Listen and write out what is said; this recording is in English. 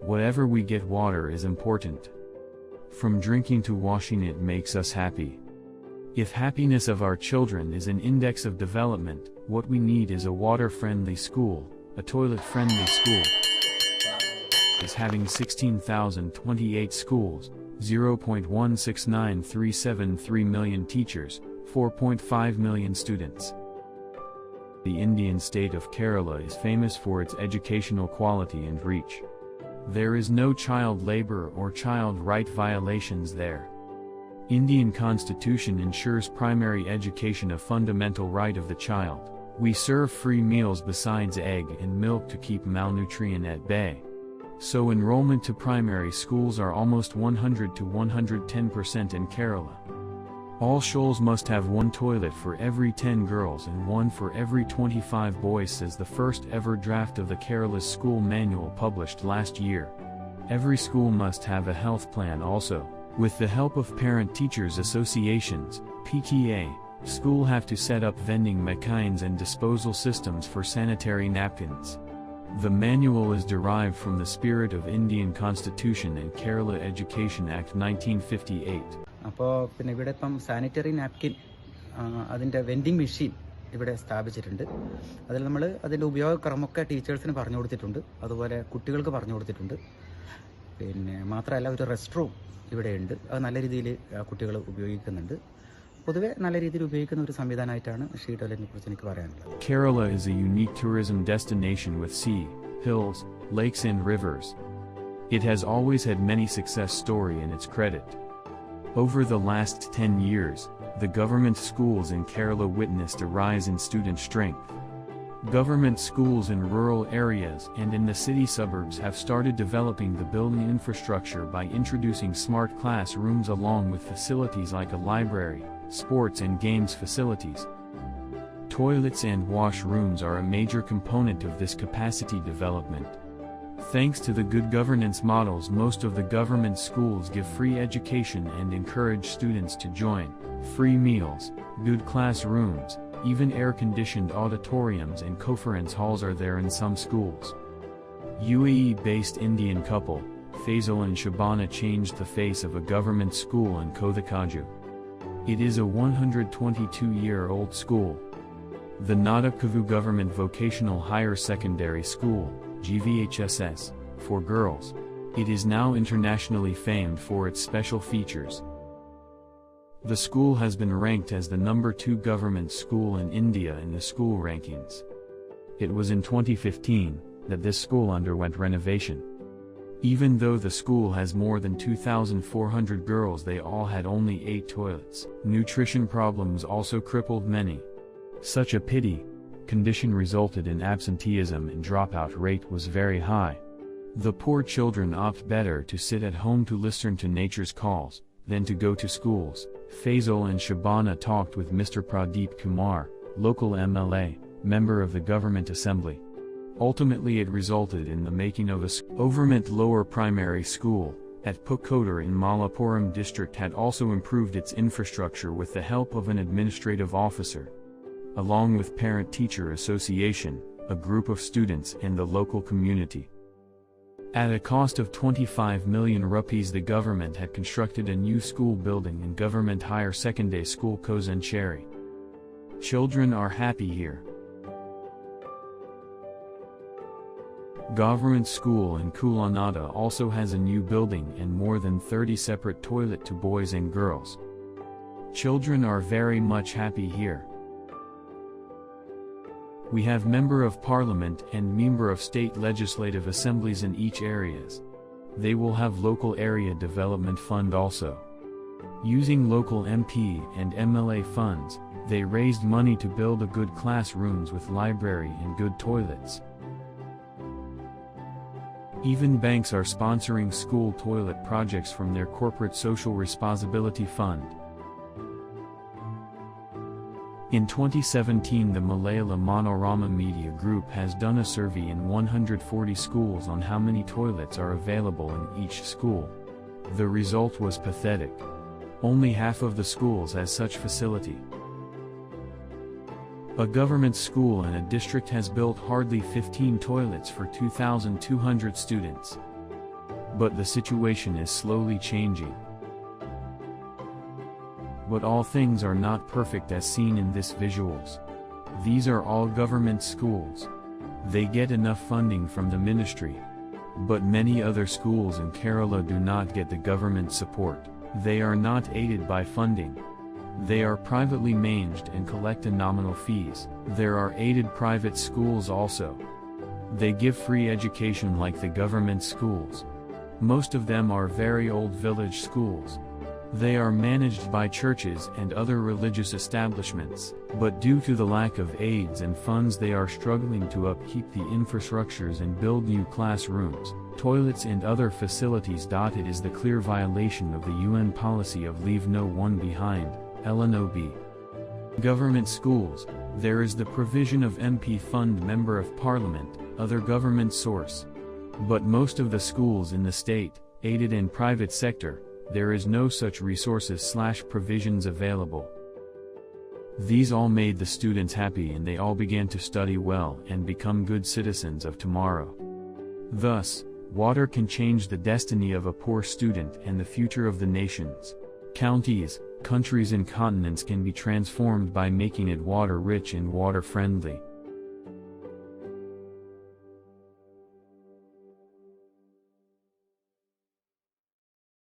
Whatever we get, water is important. From drinking to washing, it makes us happy. If happiness of our children is an index of development, what we need is a water-friendly school, a toilet-friendly school. Is having 16,028 schools, 0.169373 million teachers, 4.5 million students. The Indian state of Kerala is famous for its educational quality and reach. There is no child labor or child right violations there. Indian Constitution ensures primary education a fundamental right of the child. We serve free meals besides egg and milk to keep malnutrition at bay. So enrollment to primary schools are almost 100 to 110% in Kerala. All schools must have one toilet for every 10 girls and one for every 25 boys, says the first ever draft of the Kerala's school manual published last year. Every school must have a health plan also. With the help of parent-teachers associations, PTA, school have to set up vending machines and disposal systems for sanitary napkins. The manual is derived from the spirit of Indian Constitution and Kerala Education Act 1958. അപ്പോൾ പിന്നെ ഇവിടെ ഇപ്പം sanitary napkin അതിൻ്റെ vending machine ഇവിടെ സ്ഥാപിച്ചിട്ടുണ്ട്. അതിൽ നമ്മൾ അതിൻ്റെ ഉപയോഗക്രമമൊക്കെ ടീച്ചേഴ്സിന് പറഞ്ഞു കൊടുത്തിട്ടുണ്ട്, അതുപോലെ കുട്ടികൾക്ക് പറഞ്ഞു കൊടുത്തിട്ടുണ്ട്. പിന്നെ മാത്രമല്ല ഒരു റെസ്റ്റ് റൂം ഇവിടെയുണ്ട്, അത് നല്ല രീതിയിൽ കുട്ടികൾ ഉപയോഗിക്കുന്നുണ്ട്. പൊതുവെ നല്ല രീതിയിൽ ഉപയോഗിക്കുന്ന ഒരു സംവിധാനമായിട്ടാണ് ഷീ ടോയ്ലറ്റിനെ കുറിച്ച് എനിക്ക് പറയാനുള്ളത്. Kerala is a unique tourism destination with sea, hills, lakes and rivers. It has always had many success stories in its credit. Over the last 10 years, the government schools in Kerala witnessed a rise in student strength. Government schools in rural areas and in the city suburbs have started developing the building infrastructure by introducing smart classrooms along with facilities like a library, sports and games facilities. Toilets and washrooms are a major component of this capacity development. Thanks to the good governance models, most of the government schools give free education and encourage students to join. Free meals, good classrooms, even air-conditioned auditoriums and conference halls are there in some schools. UAE-based Indian couple, Faisal and Shabana, changed the face of a government school in Kodhikaju. It is a 122-year-old school. The Nadakavu Government Vocational Higher Secondary School, GVHSS, for girls. It is now internationally famed for its special features. The school has been ranked as the number 2 government school in India in the school rankings. It was in 2015 that this school underwent renovation. Even though the school has more than 2,400 girls, they all had only 8 toilets. Nutrition problems also crippled many. Such a pity condition resulted in absenteeism and dropout rate was very high. The poor children opt better to sit at home to listen to nature's calls than to go to schools. Faisal and Shabana talked with Mr. Pradeep Kumar, local MLA, member of the Government Assembly. Ultimately it resulted in the making of a government lower primary school at Pukodur in Malappuram district had also improved its infrastructure with the help of an administrative officer. Along with Parent-Teacher Association, a group of students and the local community. At a cost of 25 million rupees, the government had constructed a new school building in Government Higher Secondary School Kozancheri. Children are happy here. Government school in Kulanada also has a new building and more than 30 separate toilet to boys and girls. Children are very much happy here. We have Member of Parliament and Member of State Legislative Assemblies in each areas. They will have local area development fund also. Using local MP and MLA funds, they raised money to build a good classrooms with library and good toilets. Even banks are sponsoring school toilet projects from their corporate social responsibility fund. In 2017, the Malayala Manorama Media Group has done a survey in 140 schools on how many toilets are available in each school. The result was pathetic. Only half of the schools has such facility. A government school in a district has built hardly 15 toilets for 2,200 students. But the situation is slowly changing. But all things are not perfect as seen in this visuals. These are all government schools. They get enough funding from the ministry. But many other schools in Kerala do not get the government support. They are not aided by funding. They are privately managed and collect a nominal fees. There are aided private schools also. They give free education like the government schools. Most of them are very old village schools. They are managed by churches and other religious establishments, but due to the lack of aids and funds they are struggling to upkeep the infrastructures and build new classrooms, toilets and other facilities. It is the clear violation of the UN policy of leave no one behind, LNOB. Government schools, there is the provision of MP fund member of parliament, other government source. But most of the schools in the state, aided and private sector, there is no such resources/provisions available. These all made the students happy and they all began to study well and become good citizens of tomorrow. Thus, water can change the destiny of a poor student and the future of the nations. Counties, countries and continents can be transformed by making it water rich and water friendly.